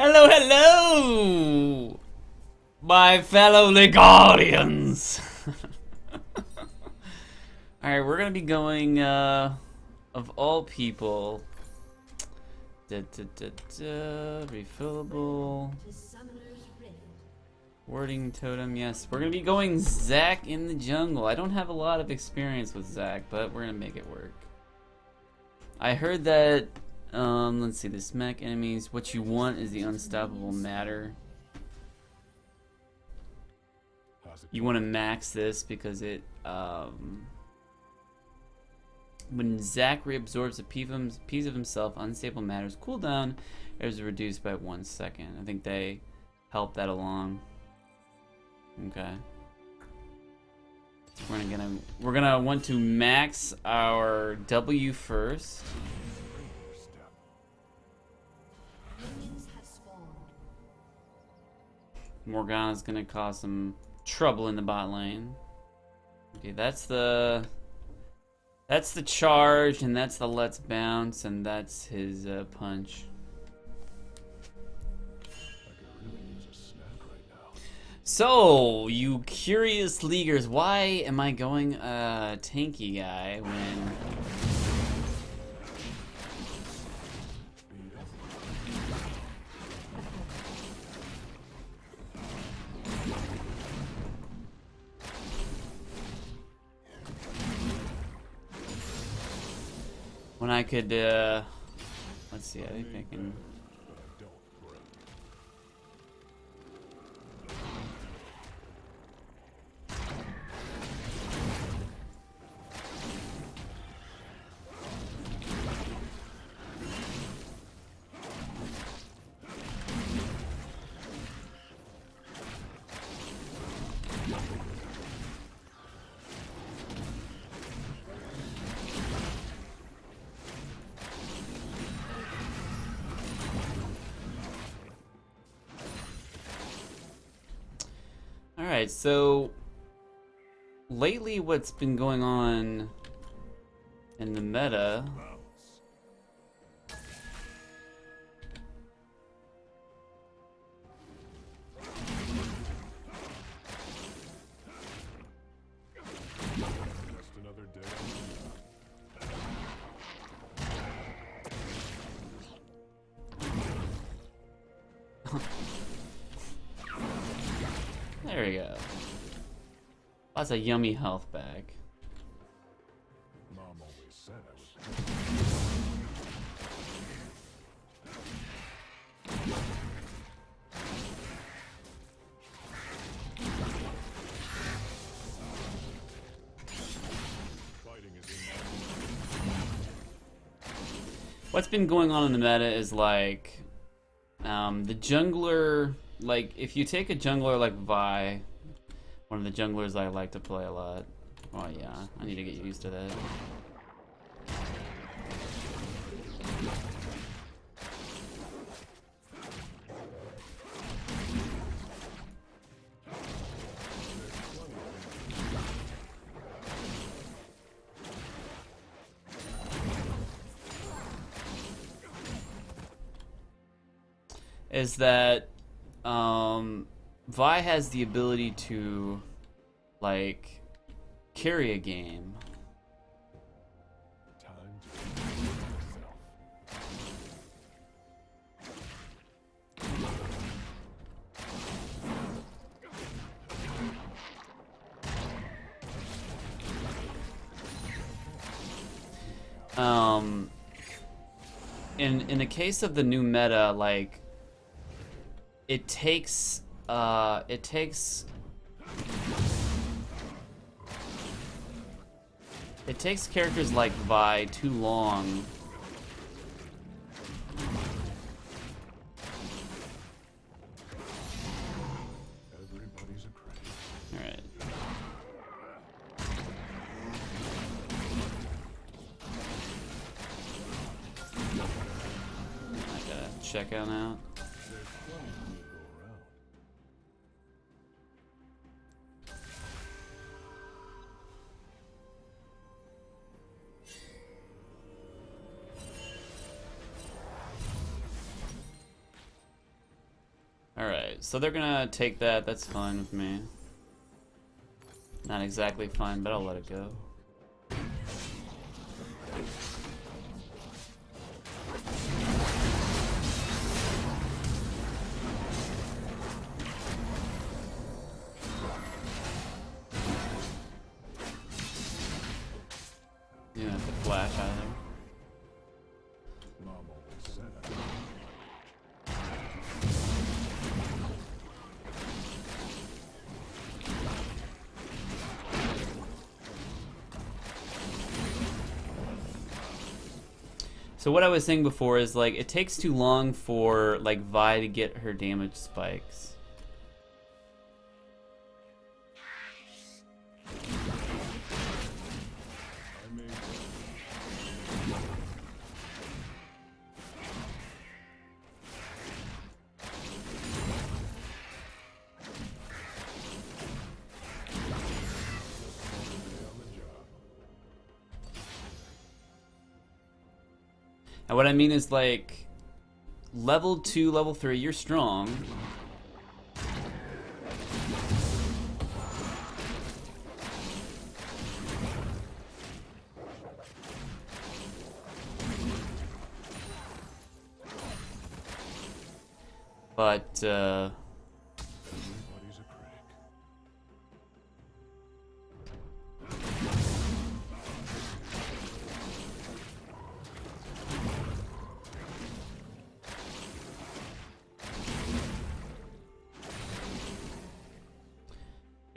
Hello, hello, my fellow Legalians. Alright, we're gonna be going, of all people, refillable, wording totem, yes. We're gonna be going Zac in the jungle. I don't have a lot of experience with Zac, but we're gonna make it work. I heard that, let's see, the smack enemies, what you want is the unstoppable matter. You want to max this because it, when Zac reabsorbs a piece of himself, unstable matter's cooldown is reduced by 1 second. I think they help that along. Okay. We're gonna want to max our W first. Morgana's gonna cause some trouble in the bot lane. Okay, that's the charge, and that's the let's bounce, and that's his punch. So, you curious leaguers, why am I going tanky guy when... when I could, let's see, I think I can... Alright, so lately what's been going on in the meta there we go. Lots of yummy health back. Mom always said I was... What's been going on in the meta is like the jungler, like if you take a jungler like Vi, one of the junglers I like to play a lot. Oh yeah, I need to get used to that. Is that Vi has the ability to like carry a game. In the case of the new meta, like it takes characters like Vi too long. Everybody's a crazy. All right. I gotta check out now. There's plenty to go around. Alright, so they're gonna take that. That's fine with me. Not exactly fine, but I'll let it go. You don't have to flash either. Mom always said I was. So what I was saying before is, like, it takes too long for, like, Vi to get her damage spikes. I made on the job. And what I mean is, like, level 2, level 3, you're strong. But, Everybody's a critic.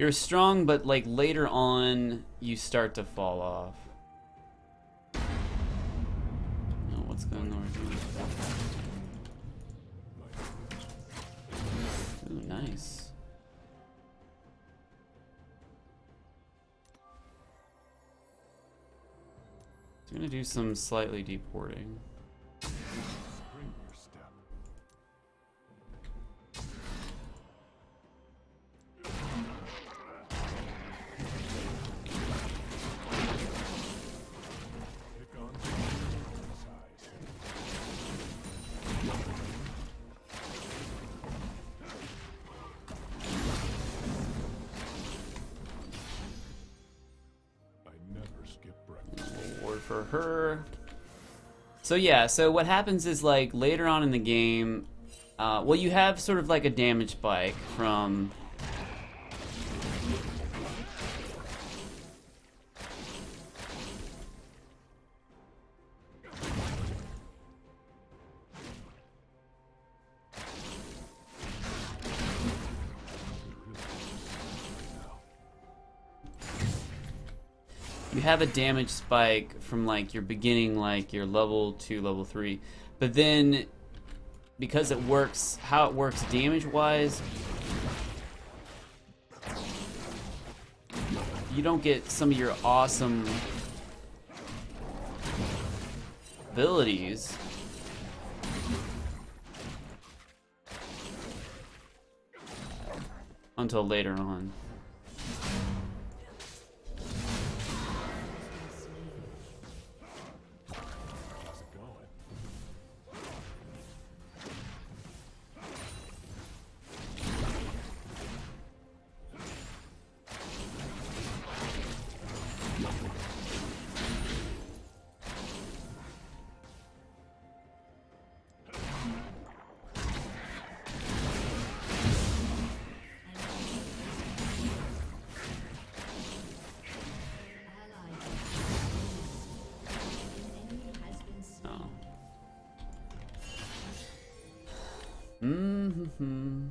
you're strong, but, like, later on, you start to fall off. Oh, what's going on here? Ooh, nice. So I'm gonna do some slightly deporting. Spring your step. Pick on size. I never skip breakfast. Reward for her. So yeah, so what happens is, like, later on in the game, well, you have sort of like a damage spike from... You have a damage spike from, like, your beginning, like, your level 2, level 3. But then, because it works, how it works damage-wise, you don't get some of your awesome abilities until later on. How's it going? Oh. Mm-hmm.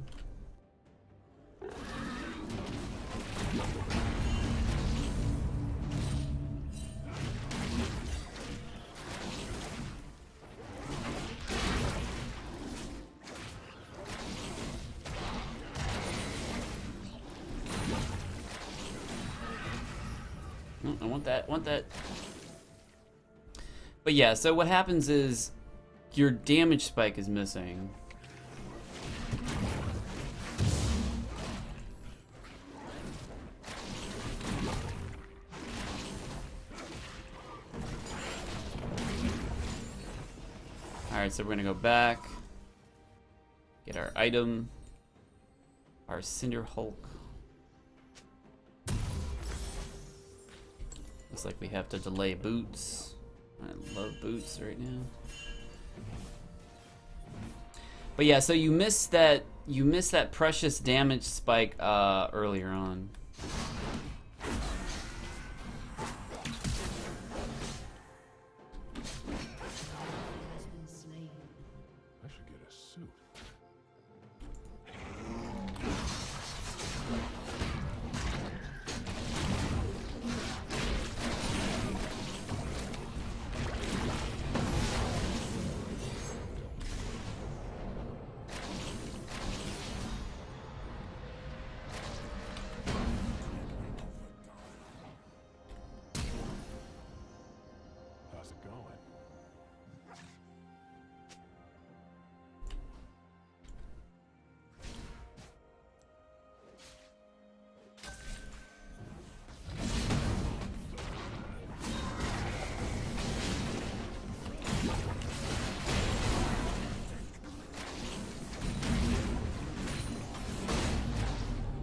Oh, I want that, want that. But yeah, so what happens is your damage spike is missing. Alright, so we're gonna go back, get our item. our Cinder Hulk. Looks like we have to delay boots. I love boots right now. But yeah, so you missed that precious damage spike earlier on. I should get a suit. How's it going?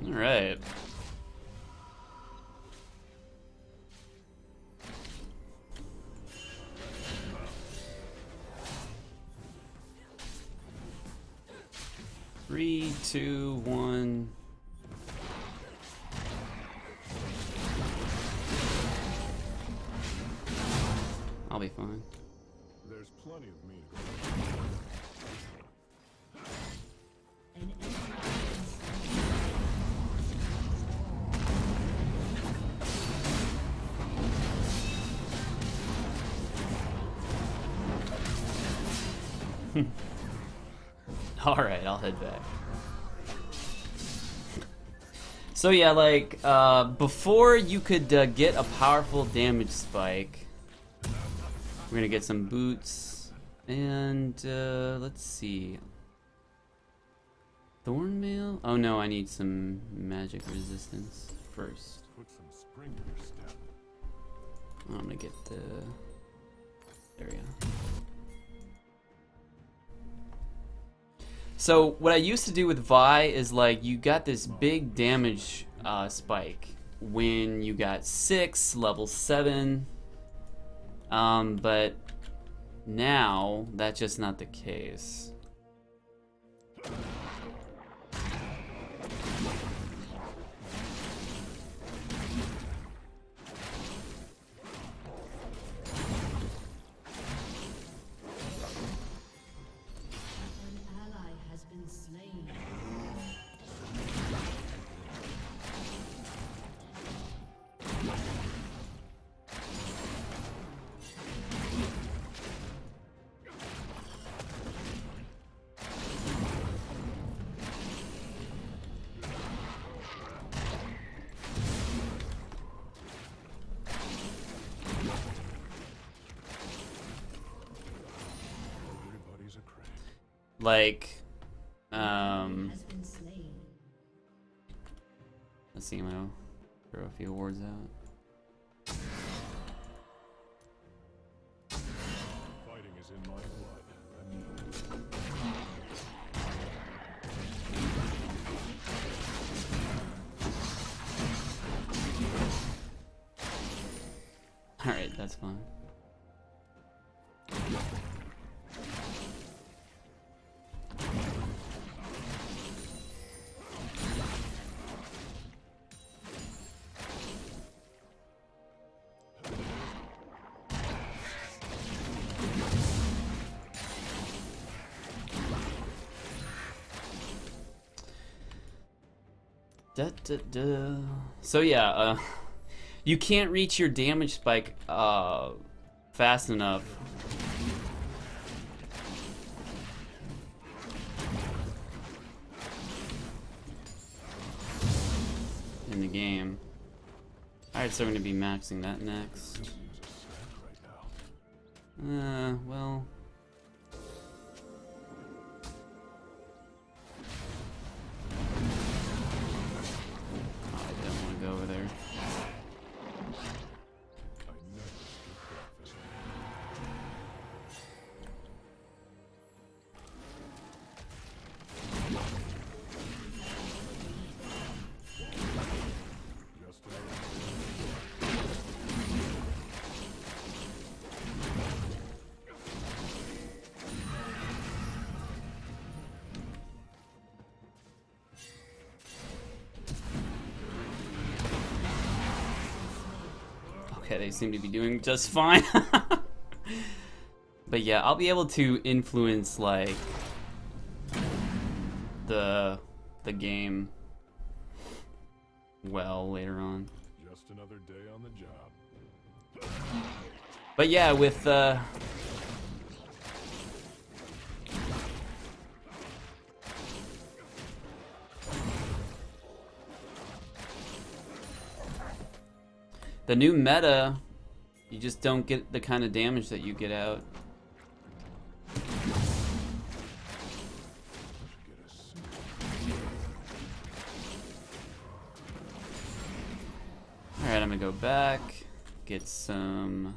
All right. Three, two, one. I'll be fine. There's plenty of me. All right, I'll head back. So yeah, like before you could get a powerful damage spike, we're gonna get some boots and let's see. Thornmail? Oh no, I need some magic resistance first. Put some spring in your step. I'm gonna get the. There we go. So what I used to do with Vi is like you got this big damage spike when you got 6, level 7, but now that's just not the case. Everybody's a crank. Like, let's see, I'm gonna throw a few awards out. Fighting is in my blood. I know. All right, that's fine. Da, da, da. So yeah, you can't reach your damage spike fast enough. In the game. Alright, so we're gonna be maxing that next. Use a set right now. Well. I don't want to go over there. I never skip breakfast. Okay, they seem to be doing just fine. But yeah, I'll be able to influence like the game well later on. Just another day on the job. But yeah, with the new meta, you just don't get the kind of damage that you get out. Alright, I'm gonna go back, get some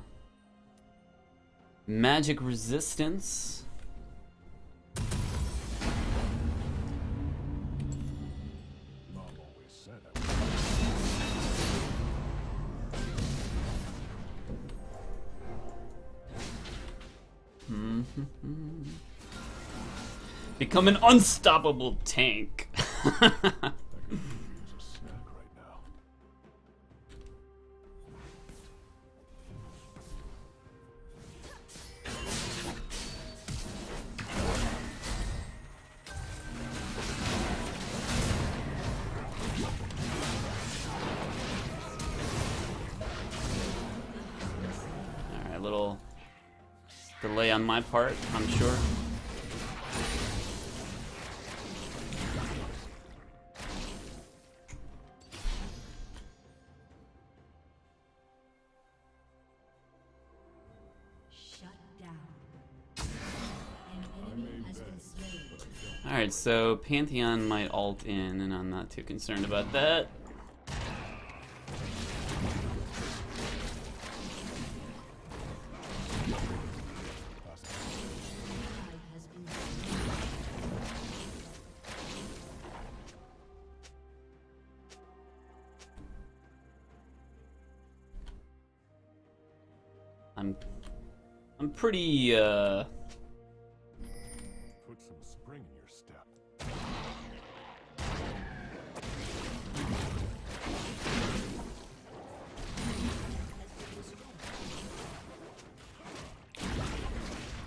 magic resistance. Mom always said Become an unstoppable tank. I could use a snack right now. Alright, a little delay on my part, I'm sure. Alright, so Pantheon might ult in, and I'm not too concerned about that. I'm pretty Put some spring in your step.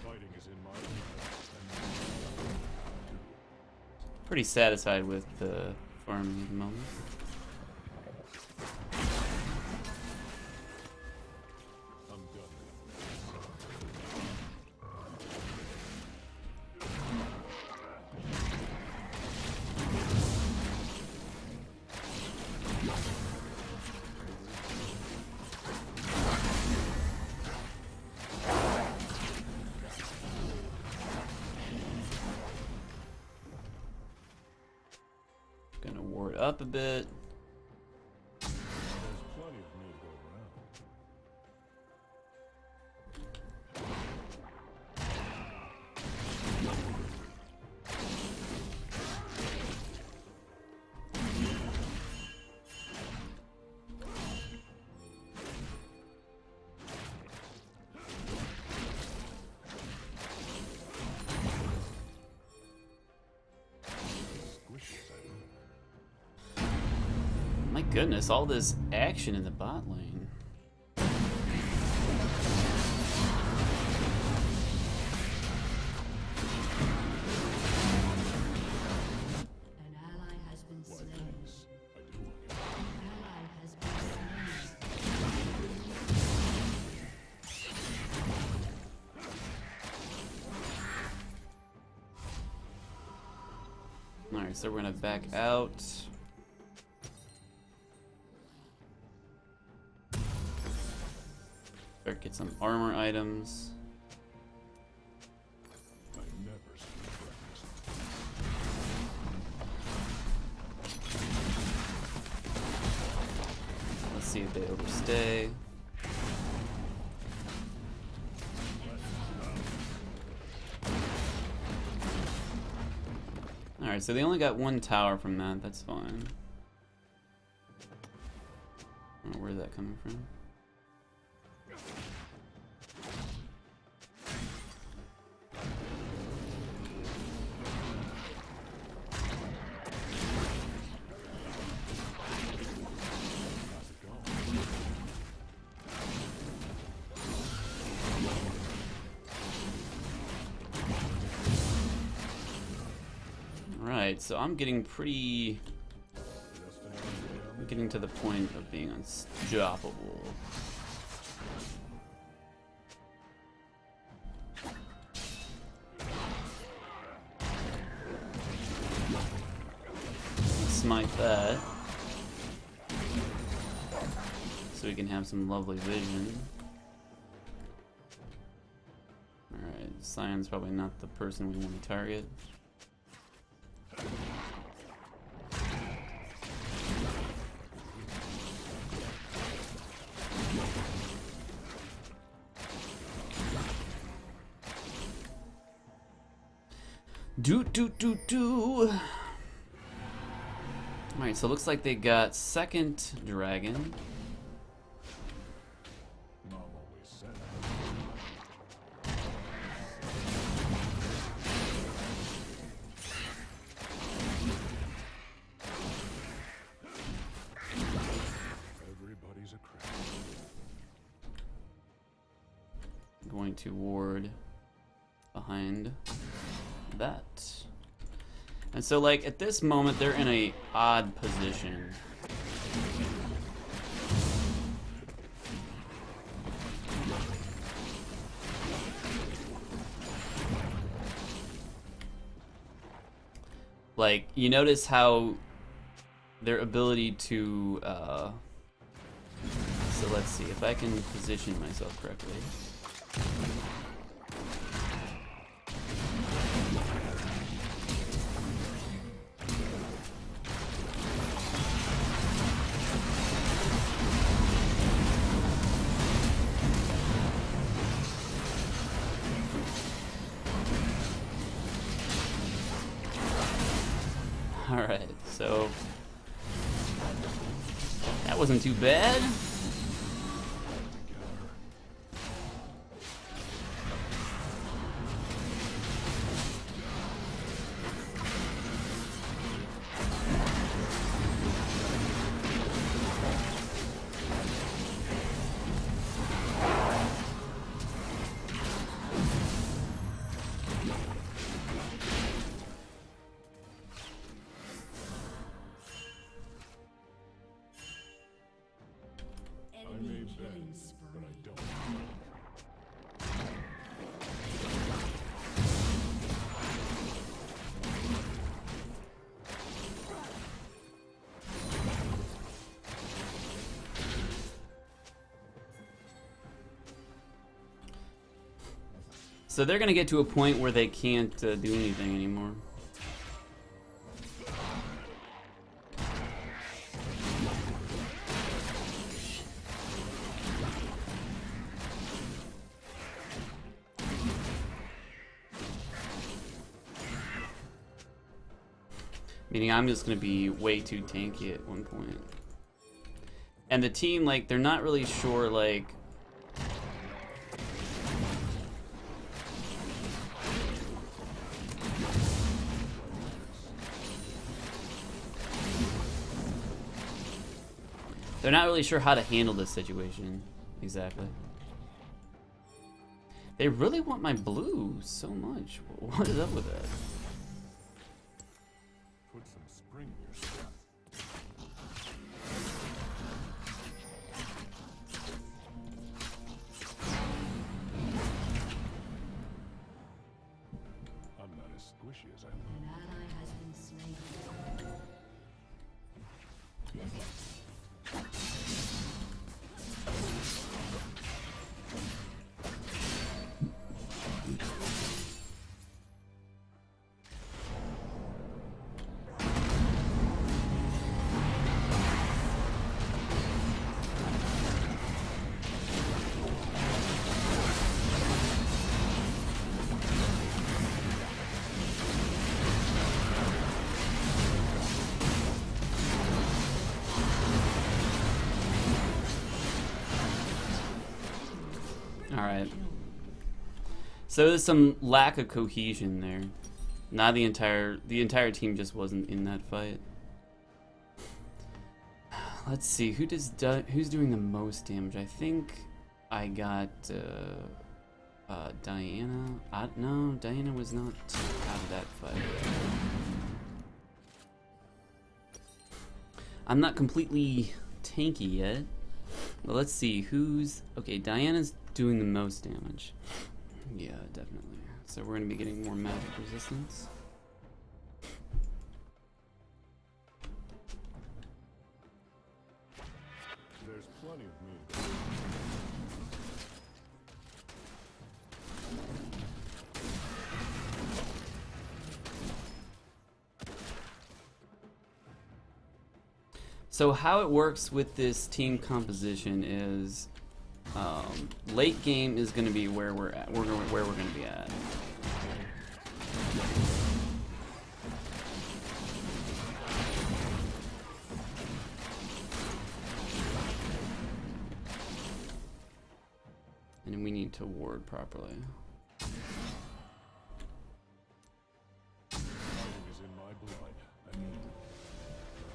Fighting is in my blood. pretty satisfied with the farming at the moment. Gonna ward up a bit. There's plenty of me to go around. My goodness, all this action in the bot lane. An ally has been slain. I do want you. An ally has been slain. Alright, so we're gonna back out. Start get some armor items. I never skip breakfast. Let's see if they overstay. Alright, so they only got one tower from that, that's fine. I don't know where's that coming from. Alright, so I'm getting pretty... Just another day on I'm getting to the point of being unstoppable. Smite that. So we can have some lovely vision. Alright, Scion's probably not the person we want to target. Alright, so it looks like they got second dragon. Mom always said everybody's a crack. Going to ward behind that. And so, like, at this moment, they're in a odd position. Like, you notice how their ability to, so let's see if I can position myself correctly. Alright, so that wasn't too bad. I may bend, but I don't. So they're gonna get to a point where they can't do anything anymore. Meaning I'm just gonna be way too tanky at one point. And the team, like, they're not really sure, like... They're not really sure how to handle this situation. Exactly. They really want my blue so much. What is up with that? Put some spring in your step. I'm not as squishy as I look. An ally has been slain. Alright. So there's some lack of cohesion there. Not the entire team just wasn't in that fight. Let's see, who's doing the most damage? I think I got Diana. No, Diana was not out of that fight. I'm not completely tanky yet. But let's see who's... Okay, Diana's doing the most damage. Yeah, definitely. So we're going to be getting more magic resistance. There's plenty of meat. So how it works with this team composition is late game is going to be where we're at. Where we're going to be at. And then we need to ward properly. Fighting is in my blood.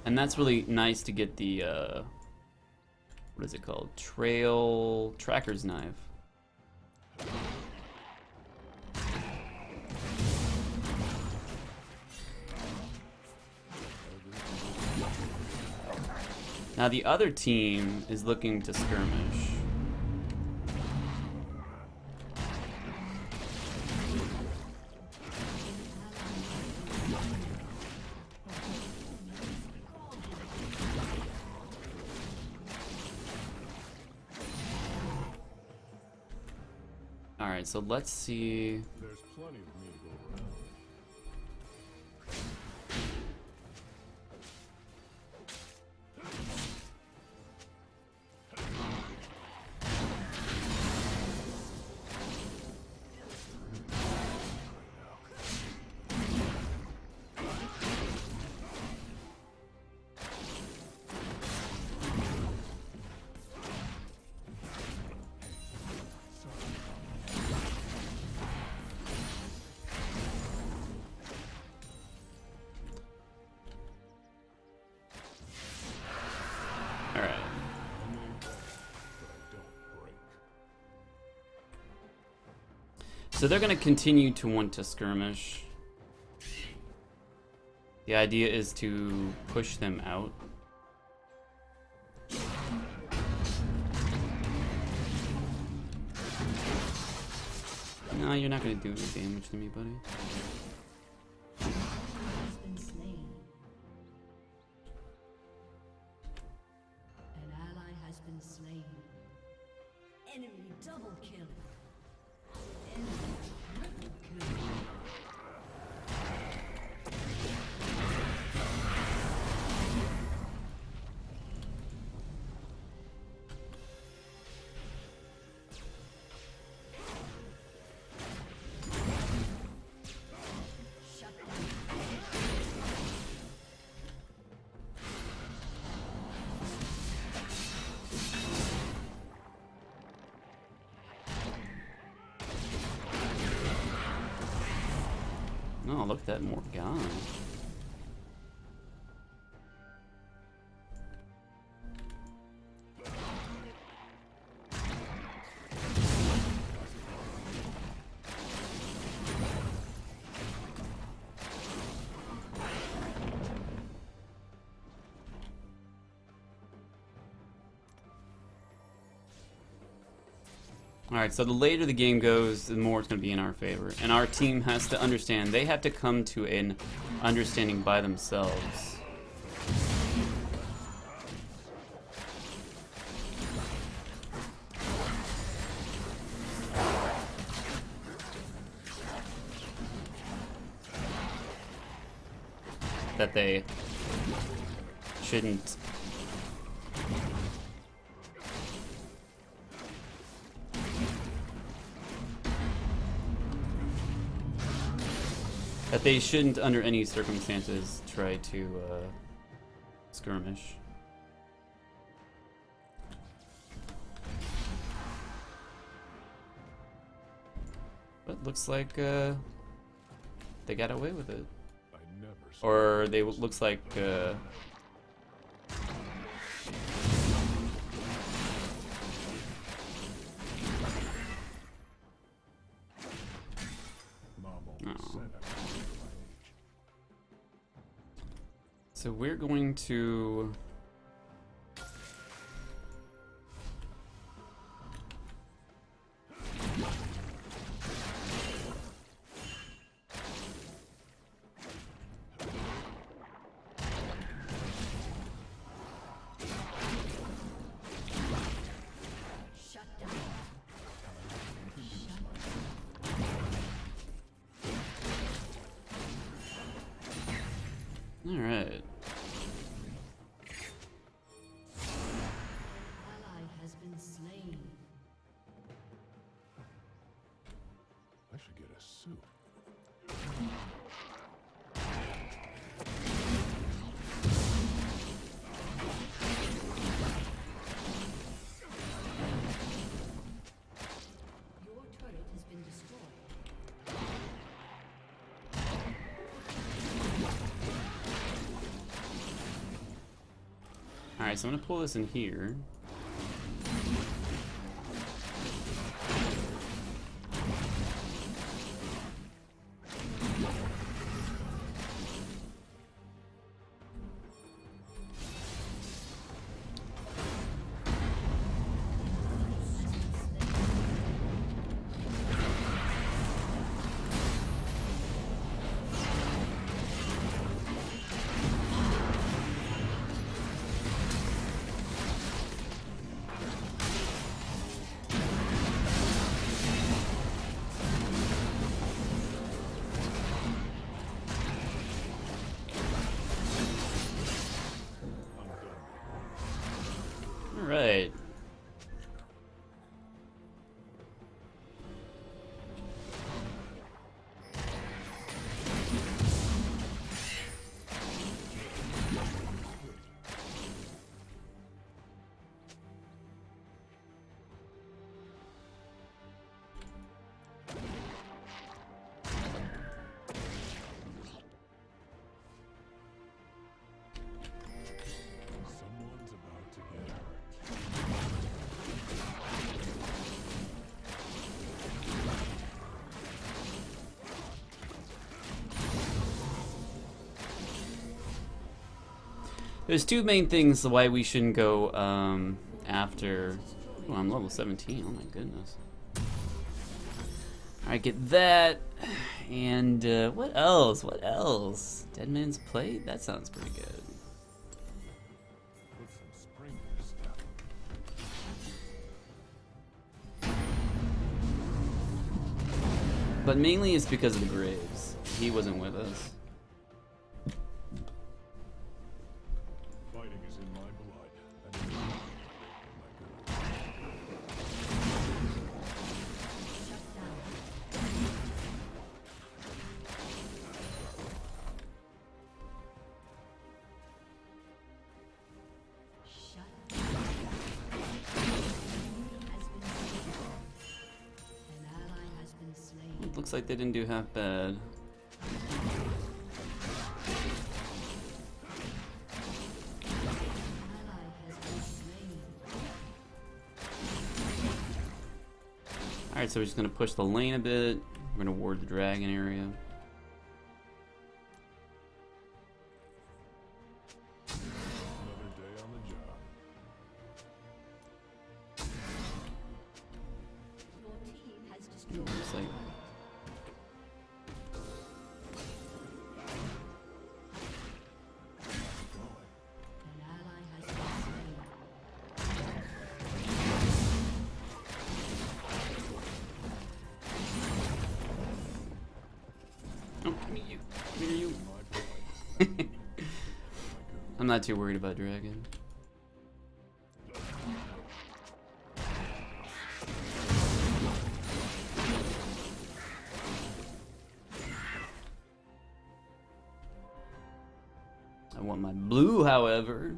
And that's really nice to get the what is it called? Trail Tracker's Knife. Now the other team is looking to skirmish. Alright, so let's see. There's plenty of meat to go around. Alright. I may walk, but I don't break. So they're going to continue to want to skirmish. The idea is to push them out. No, you're not going to do any damage to me, buddy. Has been slain. An ally has been slain. Enemy double kill. Enemy triple kill. Shut down. Oh, look at that Morgana. Alright, so the later the game goes, the more it's going to be in our favor. And our team has to understand, they have to come to an understanding by themselves. That they shouldn't under any circumstances try to skirmish. But looks like they got away with it. I never Or they looks like Mom always Oh. said I was my age. so we're going to Alright. Ally has been slain. I should get a suit. Your turret has been destroyed. Alright, so I'm gonna pull this in here. Alright. Someone's about to get hurt. There's two main things why we shouldn't go after. Oh, I'm level 17. Oh my goodness. Alright, get that. And what else? What else? Dead Man's Plate? That sounds pretty good. Put some spring in your step. But mainly it's because of the Graves. He wasn't with us. Fighting is in my blood. And in my good. Shut down. Shut down. Has been slain. An ally has been slain. It looks like they didn't do half bad. Ally has been slain. Alright, so we're just gonna push the lane a bit. We're gonna ward the dragon area. Another day on the job. Your team has destroyed. Looks like An ally has been slain. oh, give me you. Give me you. My blood. I'm not too worried about dragon. I want my blue, however.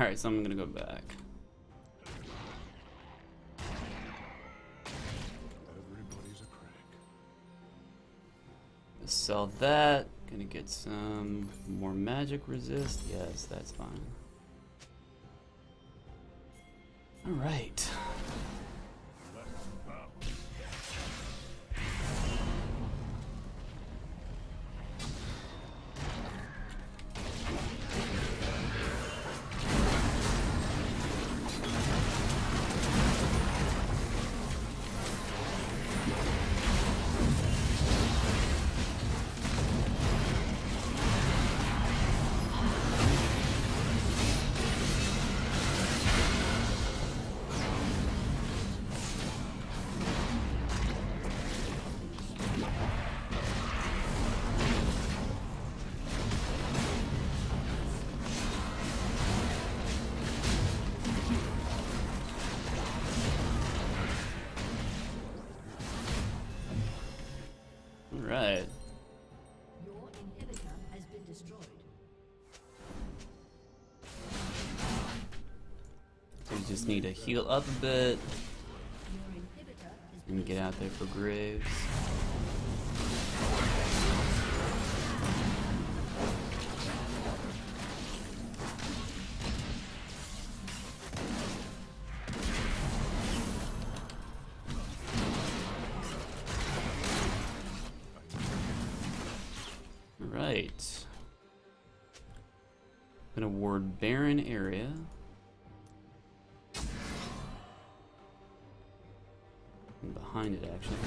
Alright, so I'm gonna go back. Everybody's a critic. Sell that. Gonna get some more magic resist. Yes, that's fine. Alright. Let's bow. Alright. Your inhibitor has been destroyed. So we just need to heal up a bit Your inhibitor has been and get out there for Graves. Right. Gonna ward barren area. And behind it, actually.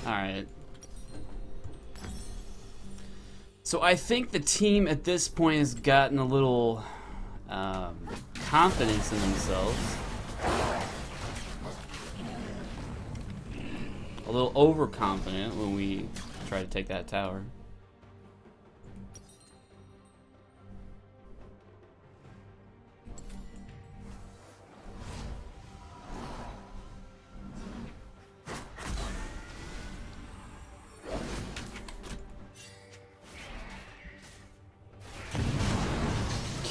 Alright. So I think the team at this point has gotten a little confidence in themselves. A little overconfident when we try to take that tower.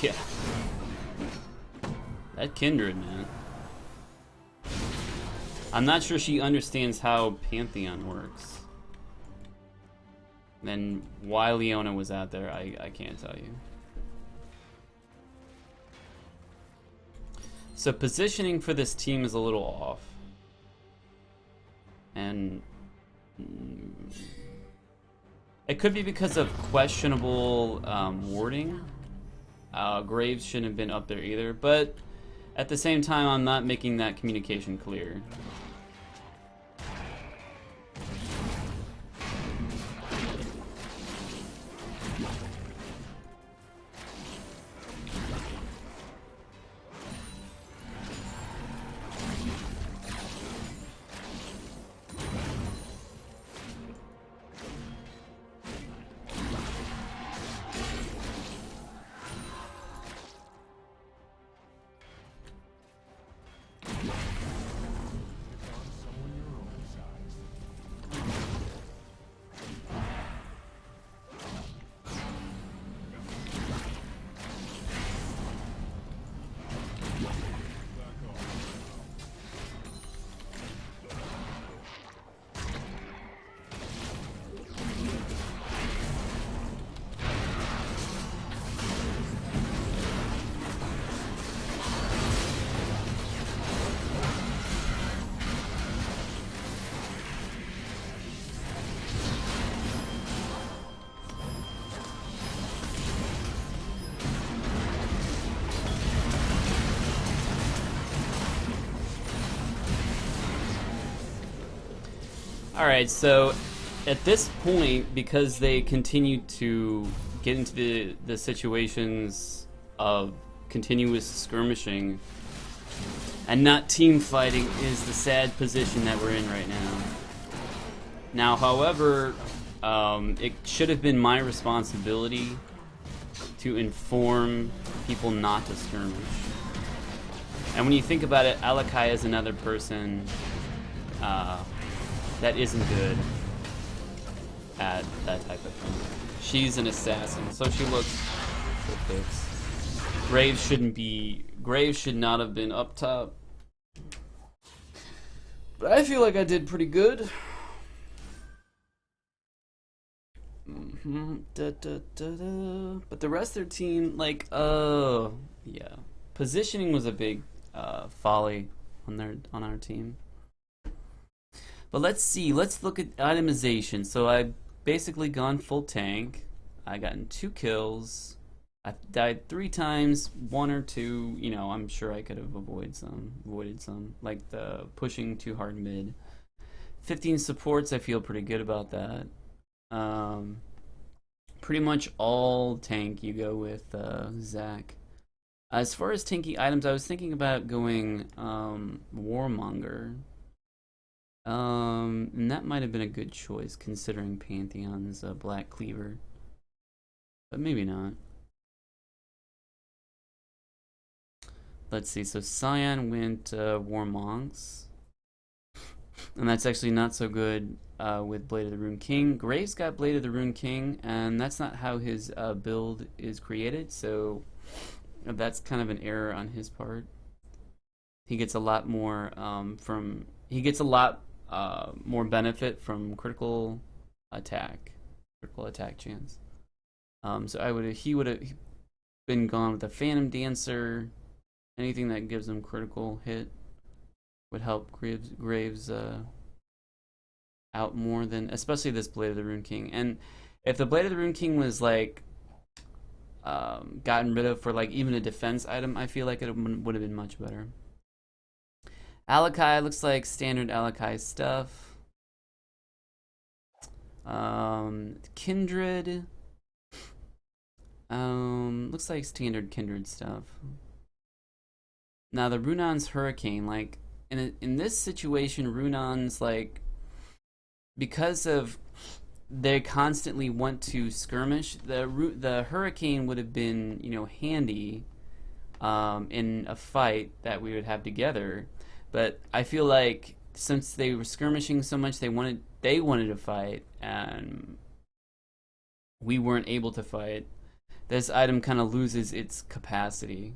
Yeah. That Kindred, man. I'm not sure she understands how Pantheon works. And why Leona was out there, I can't tell you. So positioning for this team is a little off. And it could be because of questionable warding. Graves shouldn't have been up there either, but At the same time, I'm not making that communication clear. Alright, so at this point, because they continue to get into the situations of continuous skirmishing and not team fighting is the sad position that we're in right now. Now, however, it should have been my responsibility to inform people not to skirmish. And when you think about it, Alakai is another person that isn't good at that type of thing. She's an assassin, so she looks fixed. Graves should not have been up top. But I feel like I did pretty good. But the rest of their team, like, yeah. Positioning was a big folly on our team. But let's see. Let's look at itemization. So I've basically gone full tank. I gotten 2 kills. I died 3 times, 1 or 2. You know, I'm sure I could have avoided some, like the pushing too hard mid. 15 supports. I feel pretty good about that. Pretty much all tank you go with Zach. As far as tanky items, I was thinking about going Warmonger. And that might have been a good choice considering Pantheon's Black Cleaver. But maybe not. Let's see, so Cyan went Warmongs. And that's actually not so good with Blade of the Rune King. Graves got Blade of the Rune King, and that's not how his build is created, so that's kind of an error on his part. He gets a lot more more benefit from critical attack chance. So he would have been gone with a Phantom Dancer. Anything that gives him critical hit would help Graves out more than, especially this Blade of the Rune King. And if the Blade of the Rune King was like gotten rid of for like even a defense item, I feel like it would have been much better. Alakai looks like standard Alakai stuff. Kindred looks like standard Kindred stuff. Now the Runon's Hurricane, like in this situation, Runon's like, because of they constantly want to skirmish, the Hurricane would have been, you know, handy in a fight that we would have together. But I feel like since they were skirmishing so much, they wanted to fight, and we weren't able to fight. This item kind of loses its capacity.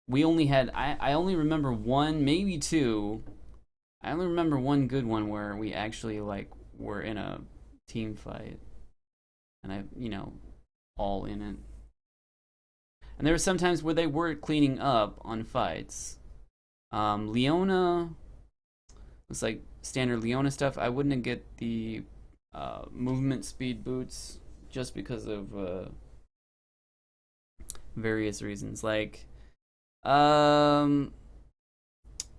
We only had I only remember 1, maybe 2. I only remember 1 good one where we actually like were in a team fight, and I, you know, all in it. And there were some times where they were cleaning up on fights. Leona looks like standard Leona stuff. I wouldn't get the movement speed boots just because of various reasons. Like,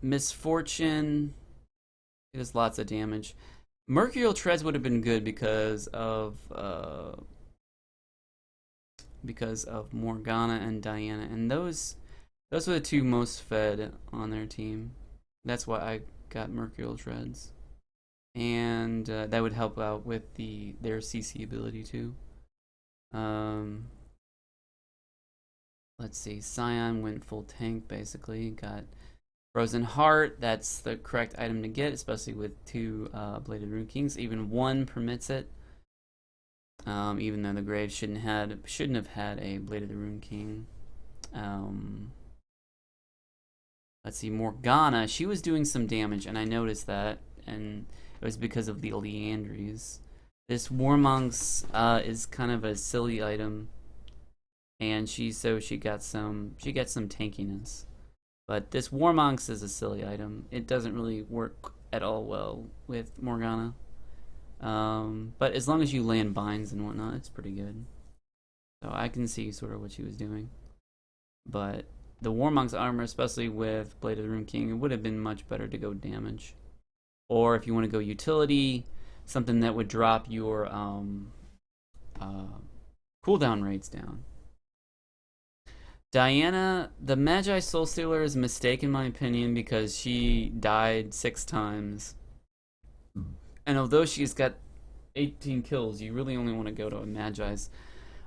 Misfortune, it does lots of damage. Mercurial Treads would have been good because of Morgana and Diana, and those were the two most fed on their team. That's why I got Mercurial Treads, and that would help out with their CC ability too. Let's see, Scion went full tank basically. Got Frozen Heart. That's the correct item to get, especially with two Bladed Rune Kings. Even one permits it. Even though the Grave shouldn't have had a Bladed Rune King. Let's see, Morgana. She was doing some damage, and I noticed that, and it was because of the Leandries. This Warmonks is kind of a silly item, and she got some tankiness. But this Warmonks is a silly item. It doesn't really work at all well with Morgana. But as long as you land binds and whatnot, it's pretty good. So I can see sort of what she was doing. But the Warmonk's armor, especially with Blade of the Rune King, it would have been much better to go damage. Or if you want to go utility, something that would drop your cooldown rates down. Diana, the Magi Soul Stealer, is a mistake in my opinion because she died 6 times. And although she's got 18 kills, you really only want to go to a Magi's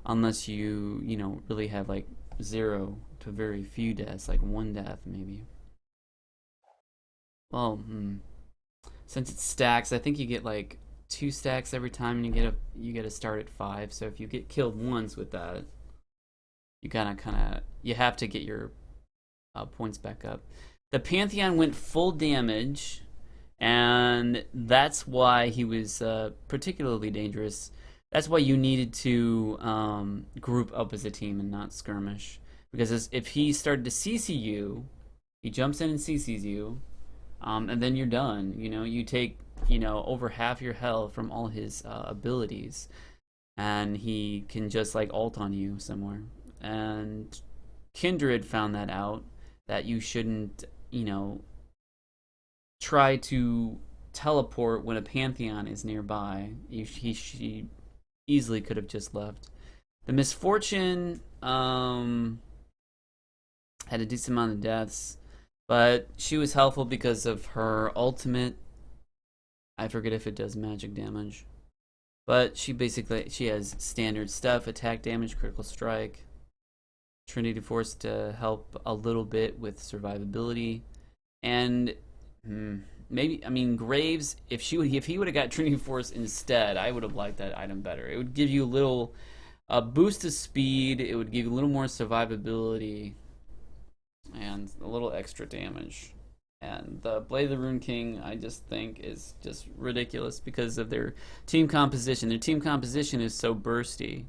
unless you really have like 0 to very few deaths, like 1 death maybe. Well, since it stacks, I think you get like 2 stacks every time, and you get a start at 5. So if you get killed once with that, you have to get your points back up. The Pantheon went full damage, and that's why he was particularly dangerous. That's why you needed to group up as a team and not skirmish. Because if he started to CC you, he jumps in and CCs you, and then you're done. You take over half your health from all his abilities, and he can just like ult on you somewhere. And Kindred found that out, that you shouldn't, try to teleport when a Pantheon is nearby. She easily could have just left. The Misfortune had a decent amount of deaths, but she was helpful because of her ultimate. I forget if it does magic damage, but she has standard stuff: attack damage, critical strike, Trinity Force to help a little bit with survivability, and Graves. If he would have got Trinity Force instead, I would have liked that item better. It would give you a boost of speed. It would give you a little more survivability and a little extra damage. And the Blade of the Rune King, I just think, is just ridiculous because of their team composition. Their team composition is so bursty.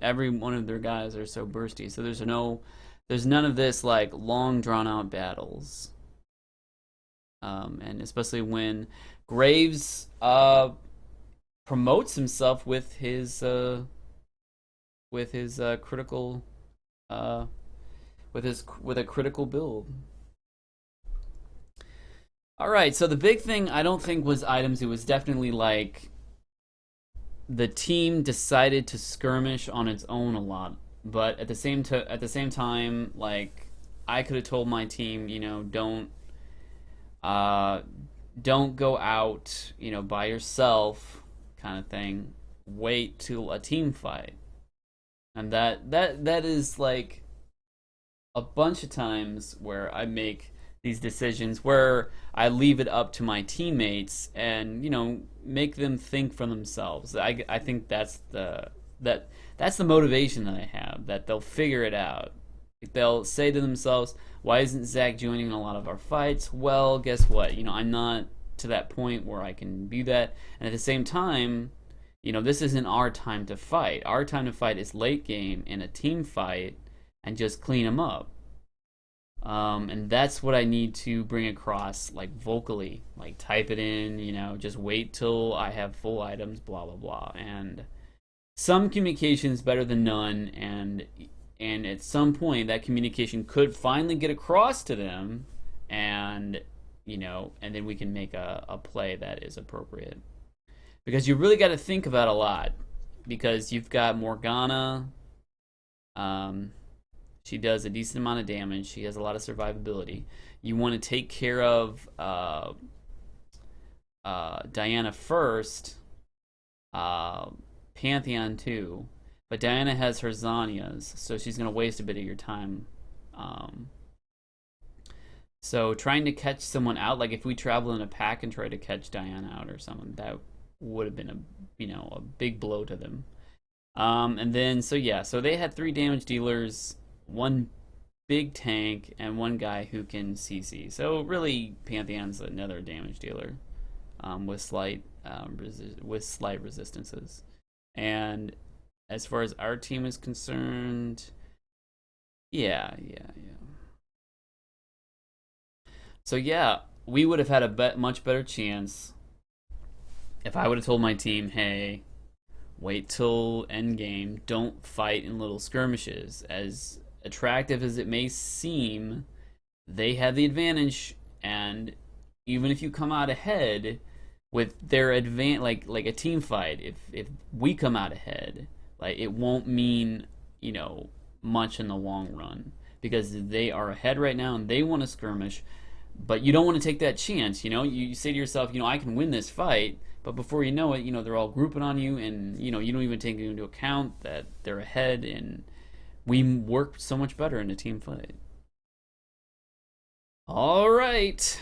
Every one of their guys are so bursty, so there's none of this like long drawn out battles. And especially when Graves promotes himself with his critical with a critical build. All right, so the big thing I don't think was items. It was definitely like the team decided to skirmish on its own a lot, but at the same time, like I could have told my team, don't go out, by yourself, kind of thing. Wait till a team fight, and that is like a bunch of times where I make these decisions where I leave it up to my teammates and make them think for themselves. I think that's the motivation that I have, that they'll figure it out. They'll say to themselves, why isn't Zach joining in a lot of our fights? Well, guess what? I'm not to that point where I can be that. And at the same time, this isn't our time to fight. Our time to fight is late game in a team fight and just clean them up. And that's what I need to bring across, like vocally, like type it in, just wait till I have full items, blah, blah, blah. And some communication is better than none. And and at some point that communication could finally get across to them, and and then we can make a play that is appropriate. Because you really got to think about a lot, because you've got Morgana. She does a decent amount of damage. She has a lot of survivability. You want to take care of Diana first, Pantheon too, but Diana has her Zanyas, so she's going to waste a bit of your time. So trying to catch someone out, like if we travel in a pack and try to catch Diana out or something, that would have been a big blow to them. And then so they had 3 damage dealers, 1 big tank, and 1 guy who can CC. So really, Pantheon's another damage dealer, with slight resistances. And as far as our team is concerned, yeah. So yeah, we would have had a much better chance if I would have told my team, hey, wait till endgame, don't fight in little skirmishes. As attractive as it may seem, they have the advantage, and even if you come out ahead with their advantage, like a team fight, if we come out ahead, like it won't mean much in the long run, because they are ahead right now and they want to skirmish. But you don't want to take that chance. You say to yourself, I can win this fight, but before you know it, they're all grouping on you, and you don't even take into account that they're ahead, and we work so much better in a team fight. All right.